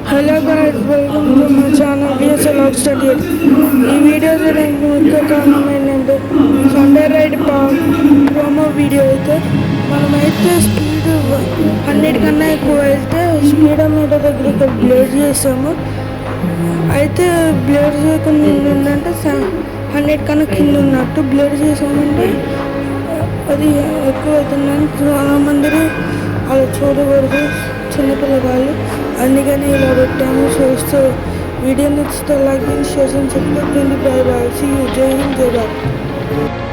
Hello guys, welcome to my channel VSL log study. ఈ video చేయడానికి ముఖ్య కారణం ఏంటంటే సండే రైడ్ ప్రోమో వీడియో. అయితే మనమైతే స్పీడ్ 100 కన్నా ఎక్కువ వెళ్తే స్పీడోమీటర్ దగ్గర ఇక్కడ బ్లేడ్ చేసాము. అయితే బ్లేడ్ చేయకుండా ఏంటంటే 100 కన్నా కింద ఉన్నట్టు బ్లేడ్ చేసామంటే అది ఎక్కువ అవుతుందని చాలామంది అలా చూడకూడదు చిన్నపిల్లగాళ్ళు, అందుకని ఇలా పెట్టాము. చూస్తూ వీడియో నచ్చితే లైక్ చేసి షేర్ చేసి సబ్స్క్రైబ్ చేయండి. Bye bye, see you. జై హింద్, జై భారత్.